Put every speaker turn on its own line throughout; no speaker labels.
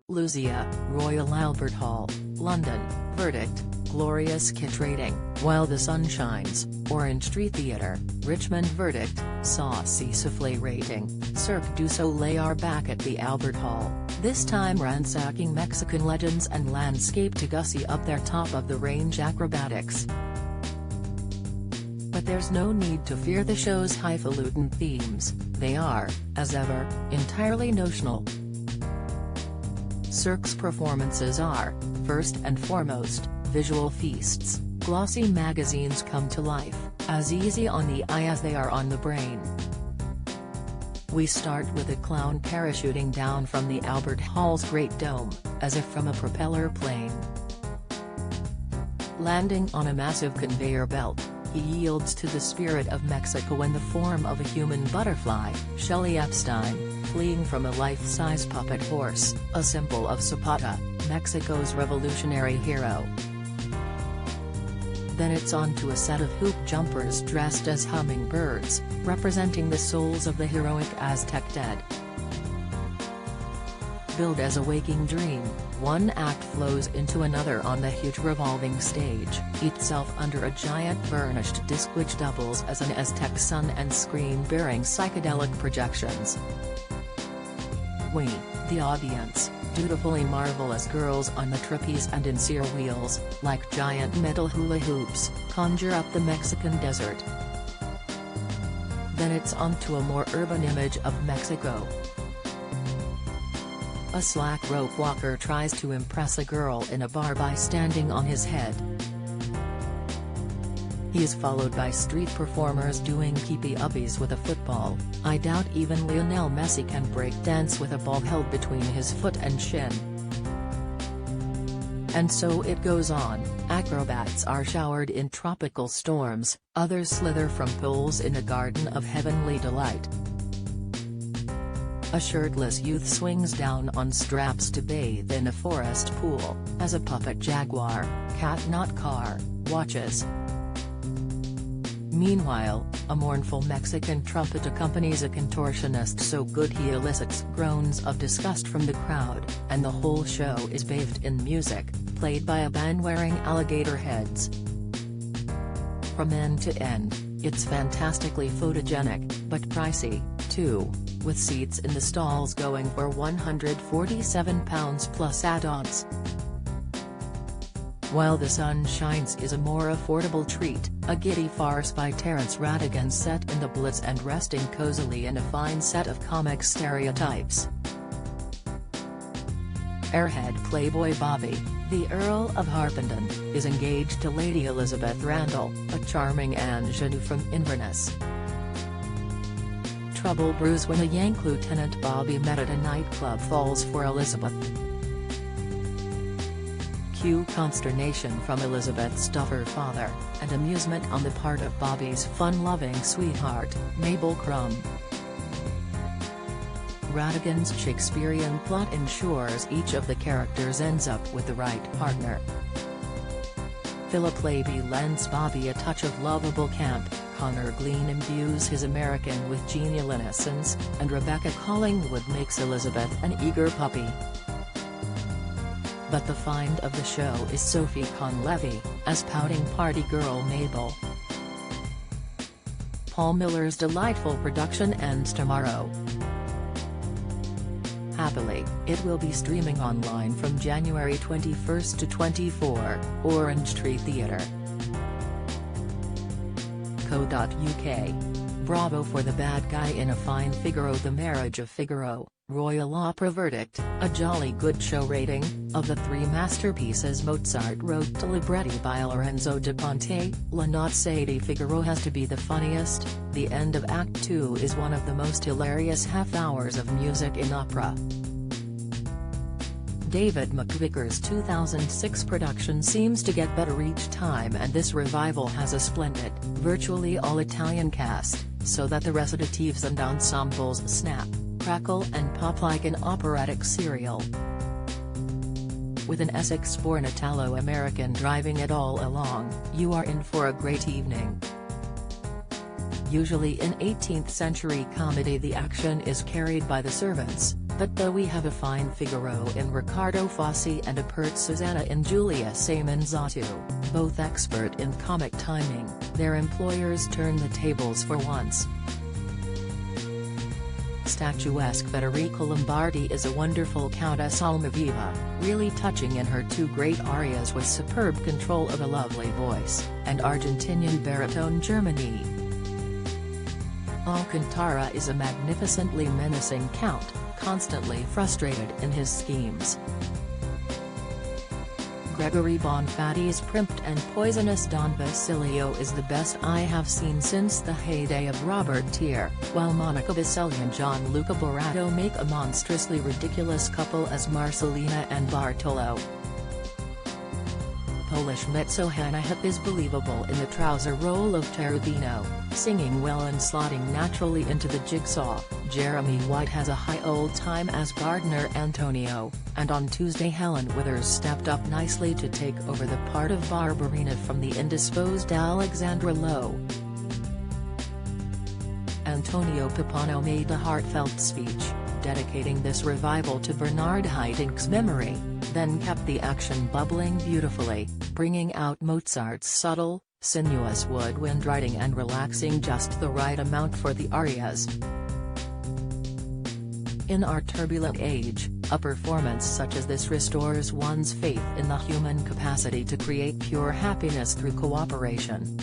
Luzia, Royal Albert Hall, London. Verdict: glorious kit rating. While the Sun Shines, Orange Tree Theatre, Richmond. Verdict: saucy soufflé rating. Cirque du Soleil are back at the Albert Hall, this time ransacking Mexican legends and landscape to gussy up their top-of-the-range acrobatics. But there's no need to fear the show's highfalutin themes, they are, as ever, entirely notional. Cirque's performances are, first and foremost, visual feasts. Glossy magazines come to life, as easy on the eye as they are on the brain. We start with a clown parachuting down from the Albert Hall's Great Dome, as if from a propeller plane. Landing on a massive conveyor belt, he yields to the spirit of Mexico in the form of a human butterfly, Shelley Epstein, fleeing from a life-size puppet horse, a symbol of Zapata, Mexico's revolutionary hero. Then it's on to a set of hoop jumpers dressed as hummingbirds, representing the souls of the heroic Aztec dead. Billed as a waking dream, one act flows into another on the huge revolving stage, itself under a giant burnished disc which doubles as an Aztec sun and screen bearing psychedelic projections. We, the audience, dutifully marvel as girls on the trapeze and in sear wheels, like giant metal hula hoops, conjure up the Mexican desert. Then it's on to a more urban image of Mexico. A slack rope walker tries to impress a girl in a bar by standing on his head. He is followed by street performers doing keepy-uppies with a football. I doubt even Lionel Messi can break dance with a ball held between his foot and shin. And so it goes on. Acrobats are showered in tropical storms, others slither from poles in a garden of heavenly delight. A shirtless youth swings down on straps to bathe in a forest pool, as a puppet jaguar, cat not car, watches. Meanwhile, a mournful Mexican trumpet accompanies a contortionist so good he elicits groans of disgust from the crowd, and the whole show is bathed in music, played by a band wearing alligator heads. From end to end, it's fantastically photogenic, but pricey, too, with seats in the stalls going for £147 plus add-ons. While the Sun Shines is a more affordable treat, a giddy farce by Terence Rattigan set in the Blitz and resting cozily in a fine set of comic stereotypes. Airhead playboy Bobby, the Earl of Harpenden, is engaged to Lady Elizabeth Randall, a charming ingenue from Inverness. Trouble brews when a Yank Lieutenant Bobby met at a nightclub falls for Elizabeth. Cue consternation from Elizabeth's duffer father, and amusement on the part of Bobby's fun-loving sweetheart, Mabel Crumb. Rattigan's Shakespearean plot ensures each of the characters ends up with the right partner. Philip Labey lends Bobby a touch of lovable camp, Connor Glean imbues his American with genial innocence, and Rebecca Collingwood makes Elizabeth an eager puppy. But the find of the show is Sophie Conlevy, as pouting party girl Mabel. Paul Miller's delightful production ends tomorrow. Happily, it will be streaming online from January 21 to 24, Orange Tree Theatre. Co.uk. Bravo for the bad guy in A Fine Figaro. The Marriage of Figaro, Royal Opera. Verdict: a jolly good show rating. Of the three masterpieces Mozart wrote to libretti by Lorenzo da Ponte, La Nozze di Figaro has to be the funniest. The end of Act 2 is one of the most hilarious half hours of music in opera. David McVicker's 2006 production seems to get better each time, and this revival has a splendid, virtually all-Italian cast, so that the recitatives and ensembles snap, crackle and pop like an operatic serial. With an Essex-born Italo-American driving it all along, you are in for a great evening. Usually in 18th-century comedy the action is carried by the servants, But though we have a fine Figaro in Riccardo Fossi and a pert Susanna in Giulia Samonzatu, both expert in comic timing, their employers turn the tables for once. Statuesque Federica Lombardi is a wonderful Countess Almaviva, really touching in her two great arias with superb control of a lovely voice, and Argentinian baritone Germany. Alcantara is a magnificently menacing count, constantly frustrated in his schemes. Gregory Bonfatti's primped and poisonous Don Basilio is the best I have seen since the heyday of Robert Tier, while Monica Vicelli and Gianluca Borato make a monstrously ridiculous couple as Marcelina and Bartolo. Polish mezzo Hannah Hip is believable in the trouser role of Cherubino, singing well and slotting naturally into the jigsaw. Jeremy White has a high old time as gardener Antonio, and on Tuesday Helen Withers stepped up nicely to take over the part of Barbarina from the indisposed Alexandra Lowe. Antonio Pappano made a heartfelt speech, dedicating this revival to Bernard Haitink's memory, then kept the action bubbling beautifully, bringing out Mozart's subtle, sinuous woodwind writing and relaxing just the right amount for the arias. In our turbulent age, a performance such as this restores one's faith in the human capacity to create pure happiness through cooperation.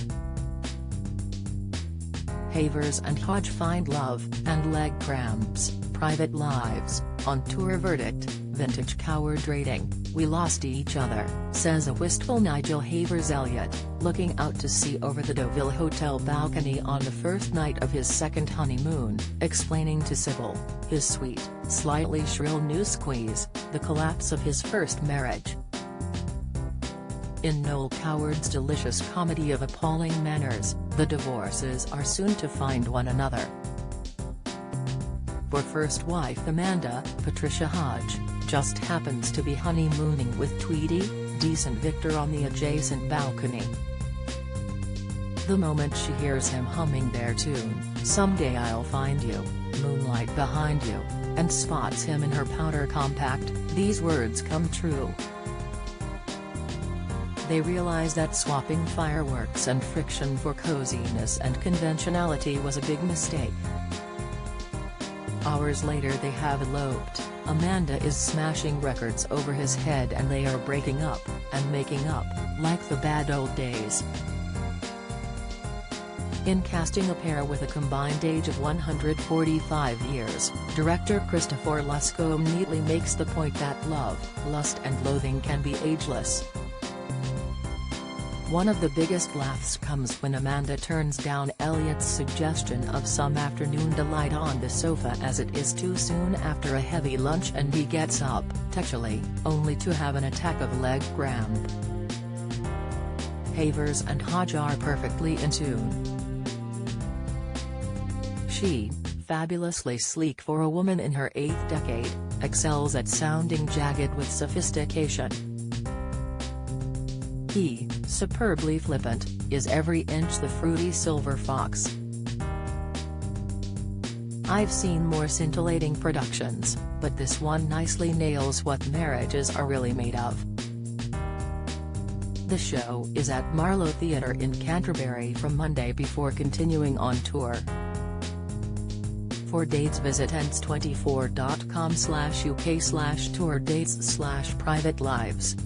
Havers and Hodge find love and leg cramps, private lives, on tour verdict, vintage coward rating, we lost each other, says a wistful Nigel Havers-Elliott, looking out to sea over the Deauville Hotel balcony on the first night of his second honeymoon, explaining to Sybil, his sweet, slightly shrill new squeeze, the collapse of his first marriage. In Noel Coward's delicious comedy of appalling manners, the divorces are soon to find one another. For first wife Amanda, Patricia Hodge, just happens to be honeymooning with Tweedy, decent Victor on the adjacent balcony. The moment she hears him humming their tune, "Someday I'll Find You, Moonlight Behind You," and spots him in her powder compact, these words come true. They realize that swapping fireworks and friction for coziness and conventionality was a big mistake. Hours later they have eloped, Amanda is smashing records over his head and they are breaking up, and making up, like the bad old days. In casting a pair with a combined age of 145 years, director Christopher Luscombe neatly makes the point that love, lust and loathing can be ageless. One of the biggest laughs comes when Amanda turns down Elliot's suggestion of some afternoon delight on the sofa as it is too soon after a heavy lunch and he gets up, touchily, only to have an attack of leg cramp. Havers and Hodge are perfectly in tune. She, fabulously sleek for a woman in her 8th decade, excels at sounding jagged with sophistication. He, superbly flippant, is every inch the fruity silver fox. I've seen more scintillating productions, but this one nicely nails what marriages are really made of. The show is at Marlow Theatre in Canterbury from Monday before continuing on tour. For dates visit ents24.com/uk/tour dates/private lives.